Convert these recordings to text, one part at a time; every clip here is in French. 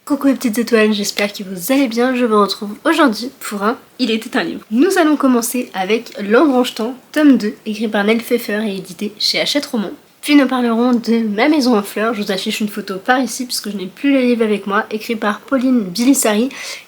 Coucou les petites étoiles, j'espère que vous allez bien. Je vous retrouve aujourd'hui pour un Il était un livre. Nous allons commencer avec L'Engrange-Temps, tome 2, écrit par Nell Pfeffer et édité chez Hachette Roman. Puis nous parlerons de Ma maison en fleurs. Je vous affiche une photo par ici puisque je n'ai plus le livre avec moi, écrit par Pauline Bilissari.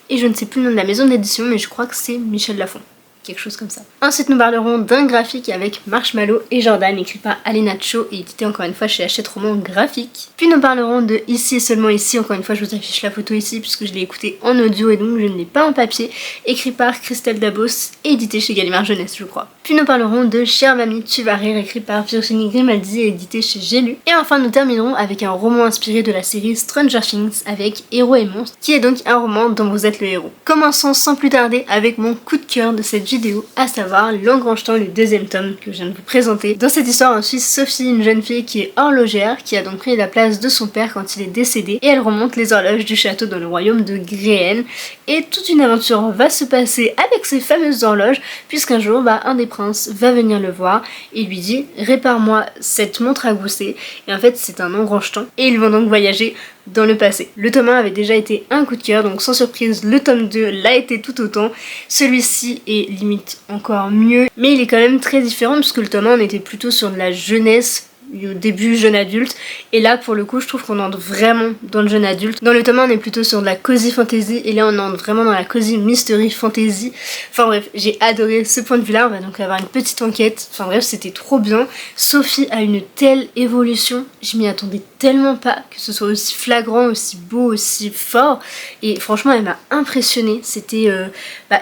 Et je ne sais plus le nom de la maison d'édition, mais je crois que c'est Michel Lafon. Quelque chose comme ça. Ensuite nous parlerons d'un graphique avec Marshmallow et Jordan, écrit par Alena Cho et édité encore une fois chez Hachette Roman Graphique. Puis nous parlerons de Ici et seulement ici, encore une fois je vous affiche la photo ici puisque je l'ai écouté en audio et donc je ne l'ai pas en papier, écrit par Christelle Dabos et édité chez Gallimard Jeunesse je crois. Puis nous parlerons de Chère Mamie, tu vas rire, écrit par Virginie Grimaldi et édité chez J'ai lu. Et enfin nous terminerons avec un roman inspiré de la série Stranger Things avec Héros et Monstres, qui est donc un roman dont vous êtes le héros. Commençons sans plus tarder avec mon coup de cœur de cette vidéo, à savoir L'Engrange-Temps, le deuxième tome que je viens de vous présenter. Dans cette histoire on suit Sophie, une jeune fille qui est horlogère, qui a donc pris la place de son père quand il est décédé, et elle remonte les horloges du château dans le royaume de Gréenne. Et toute une aventure va se passer avec ces fameuses horloges, puisqu'un jour un des princes va venir le voir et lui dit « Répare-moi cette montre à gousset », et en fait c'est un engrange-temps, et ils vont donc voyager dans le passé. Le tome 1 avait déjà été un coup de cœur, donc sans surprise le tome 2 l'a été tout autant. Celui-ci est limite encore mieux, mais il est quand même très différent puisque le tome 1 on était plutôt sur de la jeunesse, au début jeune adulte, et là pour le coup je trouve qu'on entre vraiment dans le jeune adulte. Dans le tome 1 on est plutôt sur de la cozy fantasy et là on entre vraiment dans la cozy mystery fantasy. Enfin bref, j'ai adoré ce point de vue là. On va donc avoir une petite enquête, enfin bref c'était trop bien. Sophie a une telle évolution, je m'y attendais tellement pas que ce soit aussi flagrant, aussi beau, aussi fort, et franchement elle m'a impressionnée. C'était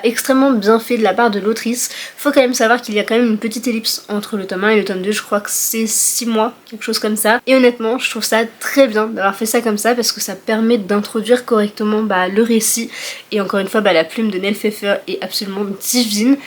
extrêmement bien fait de la part de l'autrice. Faut quand même savoir qu'il y a quand même une petite ellipse entre le tome 1 et le tome 2, je crois que c'est 6 mois, quelque chose comme ça, et honnêtement je trouve ça très bien d'avoir fait ça comme ça parce que ça permet d'introduire correctement le récit, et encore une fois la plume de Nell Pfeffer est absolument divine.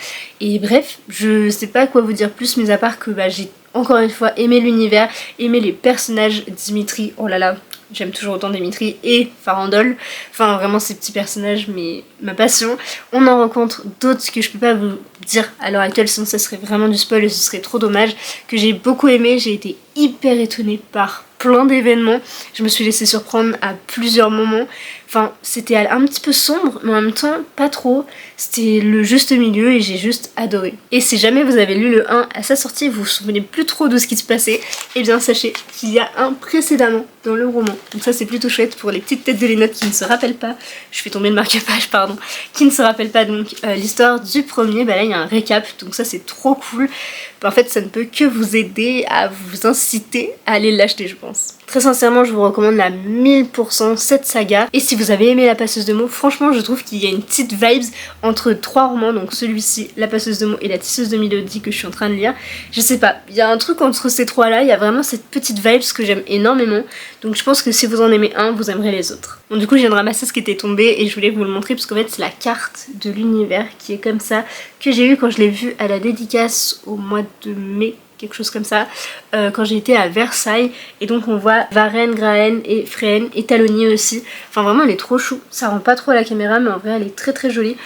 Et bref, je sais pas quoi vous dire plus mis à part que j'ai encore une fois aimé l'univers, aimé les personnages. Dimitri, oh là là, j'aime toujours autant Dimitri et Farandole, enfin vraiment ces petits personnages, mais ma passion. On en rencontre d'autres que je peux pas vous dire à l'heure actuelle, sinon ça serait vraiment du spoil et ce serait trop dommage, que j'ai beaucoup aimé. J'ai été hyper étonnée par plein d'événements, je me suis laissée surprendre à plusieurs moments. Enfin, c'était un petit peu sombre, mais en même temps, pas trop. C'était le juste milieu et j'ai juste adoré. Et si jamais vous avez lu le 1 à sa sortie et vous vous souvenez plus trop de ce qui se passait, eh bien sachez qu'il y a un précédemment dans le roman. Donc ça c'est plutôt chouette pour les petites têtes de Lénote qui ne se rappellent pas. Je fais tomber le marque-page, pardon. Qui ne se rappellent pas donc l'histoire du premier. Là il y a un récap, donc ça c'est trop cool. En fait ça ne peut que vous aider à vous inciter à aller l'acheter je pense. Très sincèrement je vous recommande la 1000% cette saga. Et si vous avez aimé La Passeuse de mots, franchement je trouve qu'il y a une petite vibes entre 3 romans, donc celui-ci, La Passeuse de mots et La Tisseuse de Mélodie que je suis en train de lire. Je sais pas, il y a un truc entre ces 3 là, il y a vraiment cette petite vibes que j'aime énormément. Donc je pense que si vous en aimez un, vous aimerez les autres. Bon du coup je viens de ramasser ce qui était tombé et je voulais vous le montrer parce qu'en fait c'est la carte de l'univers qui est comme ça, que j'ai eu quand je l'ai vue à la dédicace au mois de mai, quelque chose comme ça, quand j'ai été à Versailles. Et donc on voit Varenne, Graenne et Fréenne et Talonnier aussi. Enfin vraiment elle est trop chou, ça rend pas trop à la caméra mais en vrai elle est très très jolie.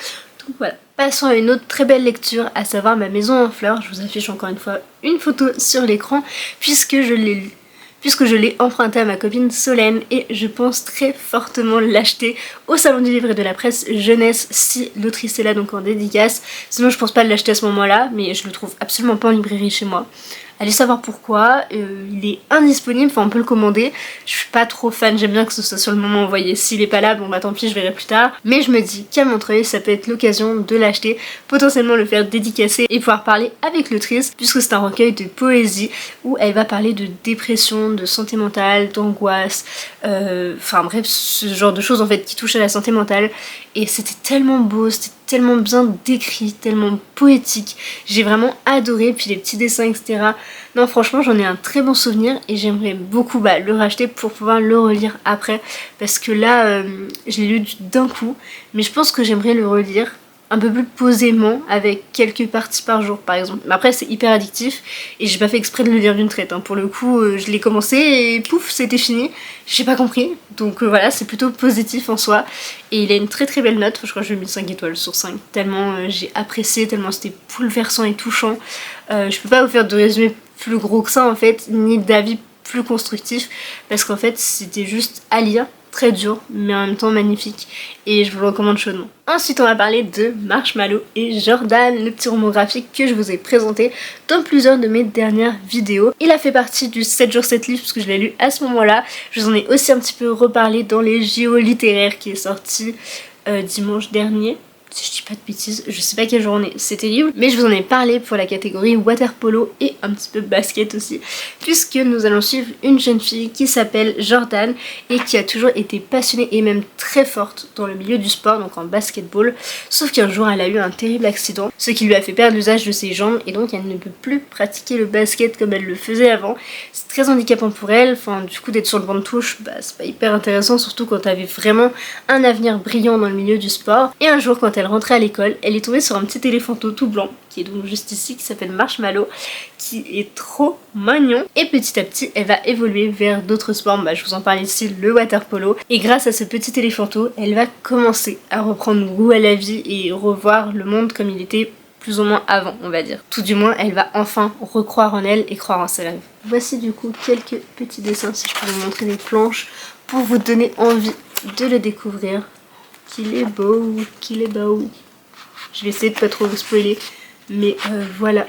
Donc voilà. Passons à une autre très belle lecture, à savoir Ma maison en fleurs. Je vous affiche encore une fois une photo sur l'écran puisque je l'ai lu. Puisque je l'ai emprunté à ma copine Solène et je pense très fortement l'acheter au salon du livre et de la presse jeunesse si l'autrice est là, donc en dédicace. Sinon je pense pas l'acheter à ce moment là, mais je le trouve absolument pas en librairie chez moi. Allez savoir pourquoi, il est indisponible, enfin on peut le commander. Je suis pas trop fan, j'aime bien que ce soit sur le moment envoyé. S'il est pas là, bon tant pis, je verrai plus tard. Mais je me dis qu'à Montreuil, ça peut être l'occasion de l'acheter, potentiellement le faire dédicacer et pouvoir parler avec l'autrice, puisque c'est un recueil de poésie où elle va parler de dépression, de santé mentale, d'angoisse, enfin bref, ce genre de choses en fait qui touchent à la santé mentale. Et c'était tellement beau, c'était tellement bien décrit, tellement poétique. J'ai vraiment adoré, puis les petits dessins, etc. Non franchement j'en ai un très bon souvenir et j'aimerais beaucoup le racheter pour pouvoir le relire après. Parce que là, je l'ai lu d'un coup, mais je pense que j'aimerais le relire un peu plus posément avec quelques parties par jour par exemple. Mais après c'est hyper addictif et j'ai pas fait exprès de le lire d'une traite, hein. Pour le coup je l'ai commencé et pouf c'était fini, j'ai pas compris. Donc voilà, c'est plutôt positif en soi et il a une très très belle note. Je crois que je lui ai mis 5 étoiles sur 5 tellement j'ai apprécié, tellement c'était bouleversant et touchant. Je peux pas vous faire de résumé plus gros que ça en fait, ni d'avis plus constructif parce qu'en fait c'était juste à lire, très dur mais en même temps magnifique et je vous le recommande chaudement. Ensuite on va parler de Marshmallow et Jordan, le petit roman graphique que je vous ai présenté dans plusieurs de mes dernières vidéos. Il a fait partie du 7 jours 7 livres parce que je l'ai lu à ce moment-là. Je vous en ai aussi un petit peu reparlé dans les JO littéraires qui est sorti dimanche dernier. Si je dis pas de bêtises, je sais pas quelle journée, c'est terrible, mais je vous en ai parlé pour la catégorie water polo et un petit peu basket aussi, puisque nous allons suivre une jeune fille qui s'appelle Jordan et qui a toujours été passionnée et même très forte dans le milieu du sport, donc en basketball, sauf qu'un jour elle a eu un terrible accident, ce qui lui a fait perdre l'usage de ses jambes et donc elle ne peut plus pratiquer le basket comme elle le faisait avant. C'est très handicapant pour elle, enfin du coup d'être sur le banc de touche, bah c'est pas hyper intéressant, surtout quand t'avais vraiment un avenir brillant dans le milieu du sport. Et un jour quand elle rentrait à l'école, elle est tombée sur un petit éléphanteau tout blanc, qui est donc juste ici, qui s'appelle Marshmallow, qui est trop mignon. Et petit à petit, elle va évoluer vers d'autres sports, bah, je vous en parle ici, le water polo. Et grâce à ce petit éléphanteau, elle va commencer à reprendre goût à la vie et revoir le monde comme il était plus ou moins avant, on va dire. Tout du moins, elle va enfin recroire en elle et croire en ses rêves. Voici du coup quelques petits dessins, si je peux vous montrer les planches, pour vous donner envie de le découvrir. Qu'il est beau, qu'il est beau. Je vais essayer de pas trop vous spoiler, mais voilà,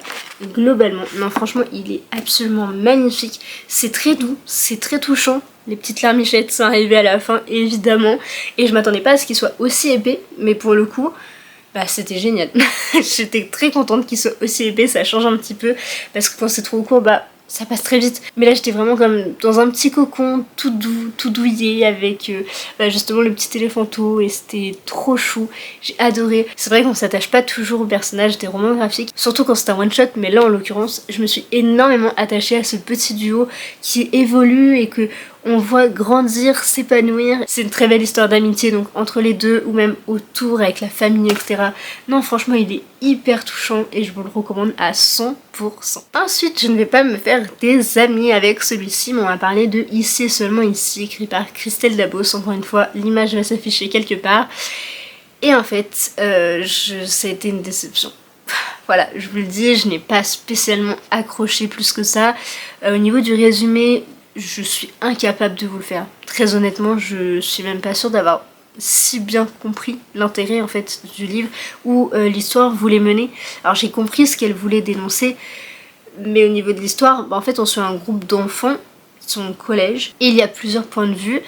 globalement, non franchement il est absolument magnifique, c'est très doux, c'est très touchant, les petites larmichettes sont arrivées à la fin évidemment, et je m'attendais pas à ce qu'il soit aussi épais, mais pour le coup, bah c'était génial. J'étais très contente qu'il soit aussi épais, ça change un petit peu, parce que quand c'est trop court, bah ça passe très vite. Mais là j'étais vraiment comme dans un petit cocon tout doux, tout douillet avec justement le petit éléphanteau et c'était trop chou. J'ai adoré. C'est vrai qu'on s'attache pas toujours aux personnages des romans graphiques, surtout quand c'est un one shot, mais là en l'occurrence je me suis énormément attachée à ce petit duo qui évolue et que on voit grandir, s'épanouir. C'est une très belle histoire d'amitié donc entre les deux ou même autour avec la famille etc. Non franchement il est hyper touchant et je vous le recommande à 100%. Ensuite je ne vais pas me faire des amis avec celui-ci mais on va parler de Ici et seulement ici, écrit par Christelle Dabos. Encore une fois l'image va s'afficher quelque part et en fait ça a été une déception. Voilà, je vous le dis, je n'ai pas spécialement accroché plus que ça. Au niveau du résumé, je suis incapable de vous le faire. Très honnêtement, je suis même pas sûre d'avoir si bien compris l'intérêt en fait du livre où l'histoire voulait mener. Alors j'ai compris ce qu'elle voulait dénoncer, mais au niveau de l'histoire, bah, en fait on suit un groupe d'enfants qui sont au collège et il y a plusieurs points de vue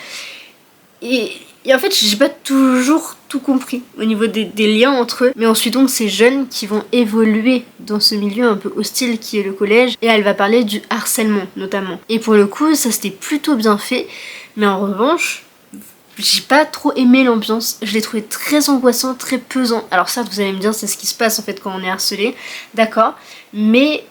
et en fait j'ai pas toujours tout compris au niveau des liens entre eux, mais on suit donc ces jeunes qui vont évoluer dans ce milieu un peu hostile qui est le collège et elle va parler du harcèlement notamment. Et pour le coup ça c'était plutôt bien fait, mais en revanche j'ai pas trop aimé l'ambiance, je l'ai trouvé très angoissant, très pesant. Alors certes vous allez me dire c'est ce qui se passe en fait quand on est harcelé, d'accord, mais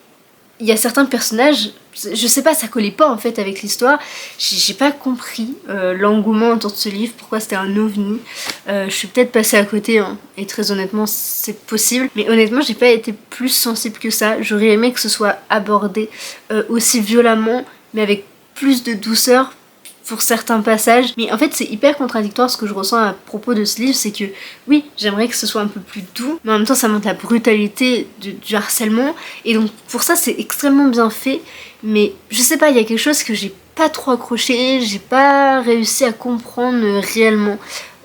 il y a certains personnages, je sais pas, ça collait pas en fait avec l'histoire. J'ai pas compris l'engouement autour de ce livre, pourquoi c'était un ovni. Je suis peut-être passée à côté, hein, et très honnêtement c'est possible. Mais honnêtement j'ai pas été plus sensible que ça. J'aurais aimé que ce soit abordé aussi violemment, mais avec plus de douceur pour certains passages. Mais en fait c'est hyper contradictoire ce que je ressens à propos de ce livre, c'est que oui j'aimerais que ce soit un peu plus doux, mais en même temps ça montre la brutalité du harcèlement et donc pour ça c'est extrêmement bien fait, mais je sais pas, il y a quelque chose que j'ai pas trop accroché, j'ai pas réussi à comprendre réellement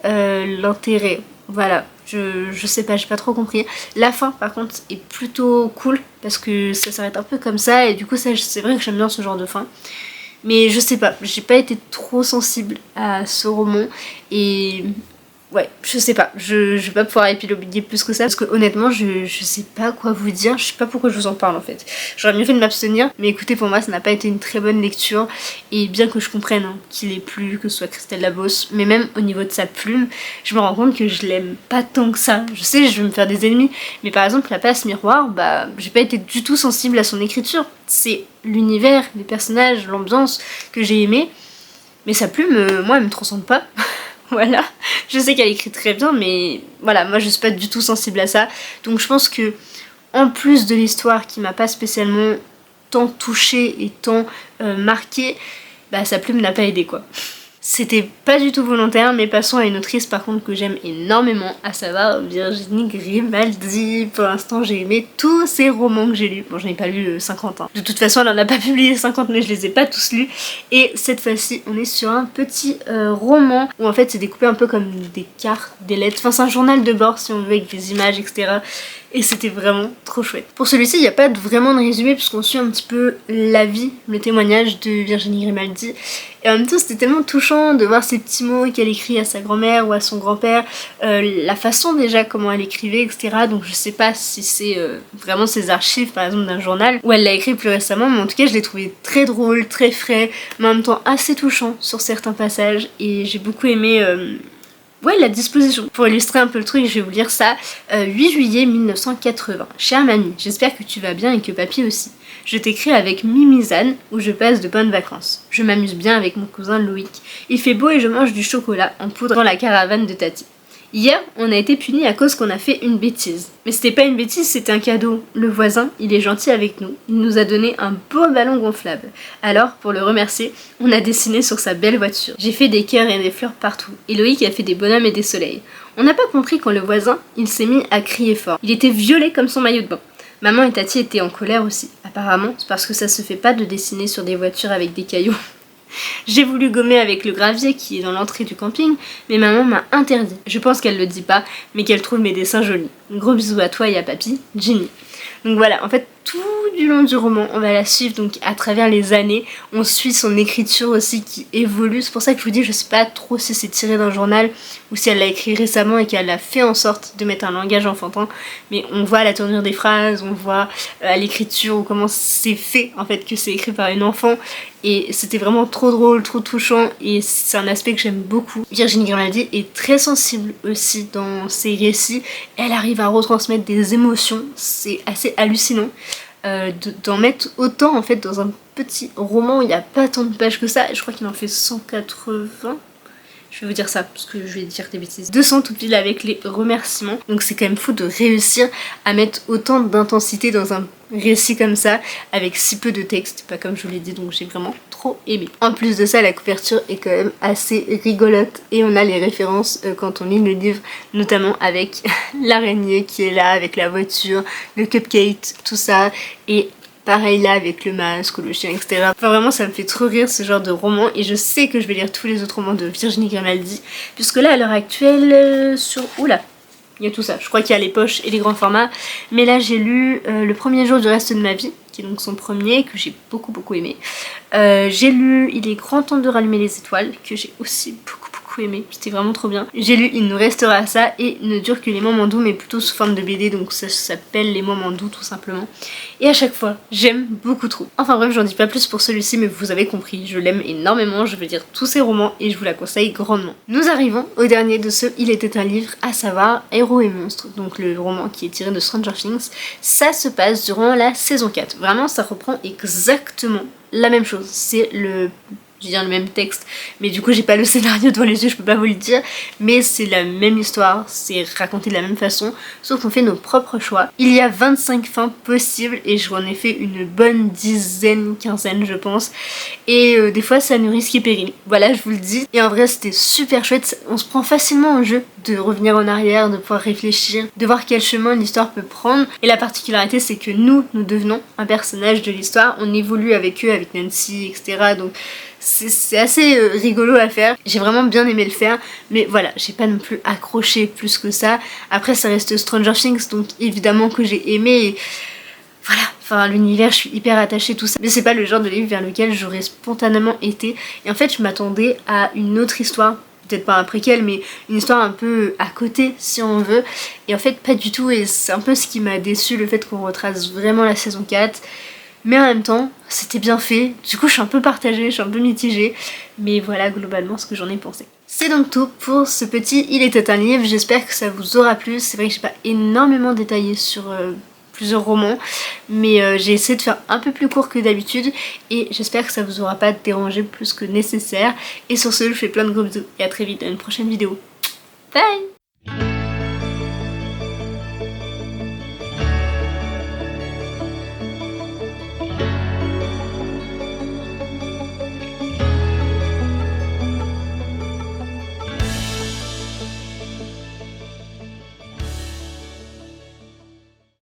l'intérêt. Voilà, je sais pas, j'ai pas trop compris. La fin par contre est plutôt cool parce que ça s'arrête un peu comme ça et du coup ça c'est vrai que j'aime bien ce genre de fin. Mais je sais pas, j'ai pas été trop sensible à ce roman et ouais, je sais pas, je vais pas pouvoir épiloguer plus que ça parce que honnêtement je sais pas quoi vous dire, je sais pas pourquoi je vous en parle en fait. J'aurais mieux fait de m'abstenir, mais écoutez pour moi ça n'a pas été une très bonne lecture et bien que je comprenne hein, qu'il ait plu, que ce soit Christelle Dabos, mais même au niveau de sa plume, je me rends compte que je l'aime pas tant que ça. Je sais, je vais me faire des ennemis, mais par exemple La Passe Miroir, bah j'ai pas été du tout sensible à son écriture. C'est l'univers, les personnages, l'ambiance que j'ai aimé, mais sa plume, moi elle me transcende pas. Voilà, je sais qu'elle écrit très bien mais voilà, moi je suis pas du tout sensible à ça. Donc je pense que en plus de l'histoire qui m'a pas spécialement tant touchée et tant marquée, bah sa plume n'a pas aidé quoi. C'était pas du tout volontaire, mais passons à une autrice par contre que j'aime énormément, à savoir Virginie Grimaldi. Pour l'instant j'ai aimé tous ses romans que j'ai lus. Bon, j'en ai pas lu 50 hein. De toute façon elle en a pas publié 50 mais je les ai pas tous lus. Et cette fois-ci on est sur un petit roman où en fait c'est découpé un peu comme des cartes, des lettres. Enfin c'est un journal de bord si on veut avec des images etc. Et c'était vraiment trop chouette. Pour celui-ci, il n'y a pas vraiment de résumé puisqu'on suit un petit peu la vie, le témoignage de Virginie Grimaldi. Et en même temps, c'était tellement touchant de voir ces petits mots qu'elle écrit à sa grand-mère ou à son grand-père, la façon déjà comment elle écrivait, etc. Donc je sais pas si c'est vraiment ses archives, par exemple, d'un journal, où elle l'a écrit plus récemment, mais en tout cas, je l'ai trouvé très drôle, très frais, mais en même temps assez touchant sur certains passages. Et j'ai beaucoup aimé... ouais, la disposition. Pour illustrer un peu le truc, je vais vous lire ça. 8 juillet 1980. Chère mamie, j'espère que tu vas bien et que papy aussi. Je t'écris avec Mimizane où je passe de bonnes vacances. Je m'amuse bien avec mon cousin Loïc. Il fait beau et je mange du chocolat en poudre dans la caravane de Tati. Hier, on a été punis à cause qu'on a fait une bêtise. Mais c'était pas une bêtise, c'était un cadeau. Le voisin, il est gentil avec nous. Il nous a donné un beau ballon gonflable. Alors, pour le remercier, on a dessiné sur sa belle voiture. J'ai fait des cœurs et des fleurs partout. Et Loïc a fait des bonhommes et des soleils. On n'a pas compris quand le voisin, il s'est mis à crier fort. Il était violet comme son maillot de bain. Maman et Tati étaient en colère aussi. Apparemment, c'est parce que ça se fait pas de dessiner sur des voitures avec des cailloux. J'ai voulu gommer avec le gravier qui est dans l'entrée du camping, mais maman m'a interdit. Je pense qu'elle le dit pas, mais qu'elle trouve mes dessins jolis. Gros bisous à toi et à papy, Ginny. Donc voilà, en fait, tout du long du roman, on va la suivre donc à travers les années. On suit son écriture aussi qui évolue. C'est pour ça que je vous dis, je sais pas trop si c'est tiré d'un journal ou si elle l'a écrit récemment et qu'elle a fait en sorte de mettre un langage enfantin. Mais on voit la tournure des phrases, on voit à l'écriture ou comment c'est fait en fait que c'est écrit par une enfant. Et c'était vraiment trop drôle, trop touchant et c'est un aspect que j'aime beaucoup. Virginie Grimaldi est très sensible aussi dans ses récits. Elle arrive à retransmettre des émotions, c'est assez hallucinant. D'en mettre autant en fait dans un petit roman où il n'y a pas tant de pages que ça. Je crois qu'il en fait 180. Je vais vous dire ça parce que je vais dire des bêtises. 200 tout pile avec les remerciements. Donc c'est quand même fou de réussir à mettre autant d'intensité dans un récit comme ça avec si peu de texte. Pas comme je vous l'ai dit, donc j'ai vraiment trop aimé. En plus de ça, la couverture est quand même assez rigolote et on a les références quand on lit le livre, notamment avec l'araignée qui est là, avec la voiture, le cupcake, tout ça. Et pareil là avec le masque, le chien, etc. Enfin vraiment ça me fait trop rire ce genre de roman et je sais que je vais lire tous les autres romans de Virginie Grimaldi puisque là à l'heure actuelle sur... Oula, il y a tout ça. Je crois qu'il y a les poches et les grands formats. Mais là j'ai lu Le premier jour du reste de ma vie, qui est donc son premier, que j'ai beaucoup aimé. J'ai lu Il est grand temps de rallumer les étoiles, que j'ai aussi beaucoup aimé, c'était vraiment trop bien. J'ai lu Il nous restera ça et Ne dure que les moments doux mais plutôt sous forme de BD, donc ça s'appelle Les moments doux tout simplement. Et à chaque fois, j'aime beaucoup trop. Enfin bref, j'en dis pas plus pour celui-ci mais vous avez compris, je l'aime énormément, je veux lire tous ses romans et je vous la conseille grandement. Nous arrivons au dernier de ce Il était un livre, à savoir Héros et monstres, donc le roman qui est tiré de Stranger Things. Ça se passe durant la saison 4. Vraiment, ça reprend exactement la même chose. C'est le même texte, mais du coup j'ai pas le scénario devant les yeux, je peux pas vous le dire, mais c'est la même histoire, c'est raconté de la même façon, sauf qu'on fait nos propres choix. Il y a 25 fins possibles et j'en ai fait une bonne dizaine, quinzaine je pense, et des fois ça nous risque et péril. Voilà, je vous le dis, et en vrai c'était super chouette, on se prend facilement au jeu de revenir en arrière, de pouvoir réfléchir, de voir quel chemin l'histoire peut prendre, et la particularité c'est que nous devenons un personnage de l'histoire, on évolue avec eux, avec Nancy, etc. Donc c'est assez rigolo à faire. J'ai vraiment bien aimé le faire, mais voilà, j'ai pas non plus accroché plus que ça. Après ça reste Stranger Things, donc évidemment que j'ai aimé et voilà, enfin l'univers, je suis hyper attachée tout ça, mais c'est pas le genre de livre vers lequel j'aurais spontanément été. Et en fait je m'attendais à une autre histoire, peut-être pas un préquel, mais une histoire un peu à côté si on veut, et en fait pas du tout, et c'est un peu ce qui m'a déçu, le fait qu'on retrace vraiment la saison 4. Mais en même temps, c'était bien fait, du coup je suis un peu partagée, je suis un peu mitigée, mais voilà globalement ce que j'en ai pensé. C'est donc tout pour ce petit Il était un livre, j'espère que ça vous aura plu. C'est vrai que j'ai pas énormément détaillé sur plusieurs romans, mais j'ai essayé de faire un peu plus court que d'habitude et j'espère que ça vous aura pas dérangé plus que nécessaire. Et sur ce, je vous fais plein de gros bisous et à très vite dans une prochaine vidéo. Bye!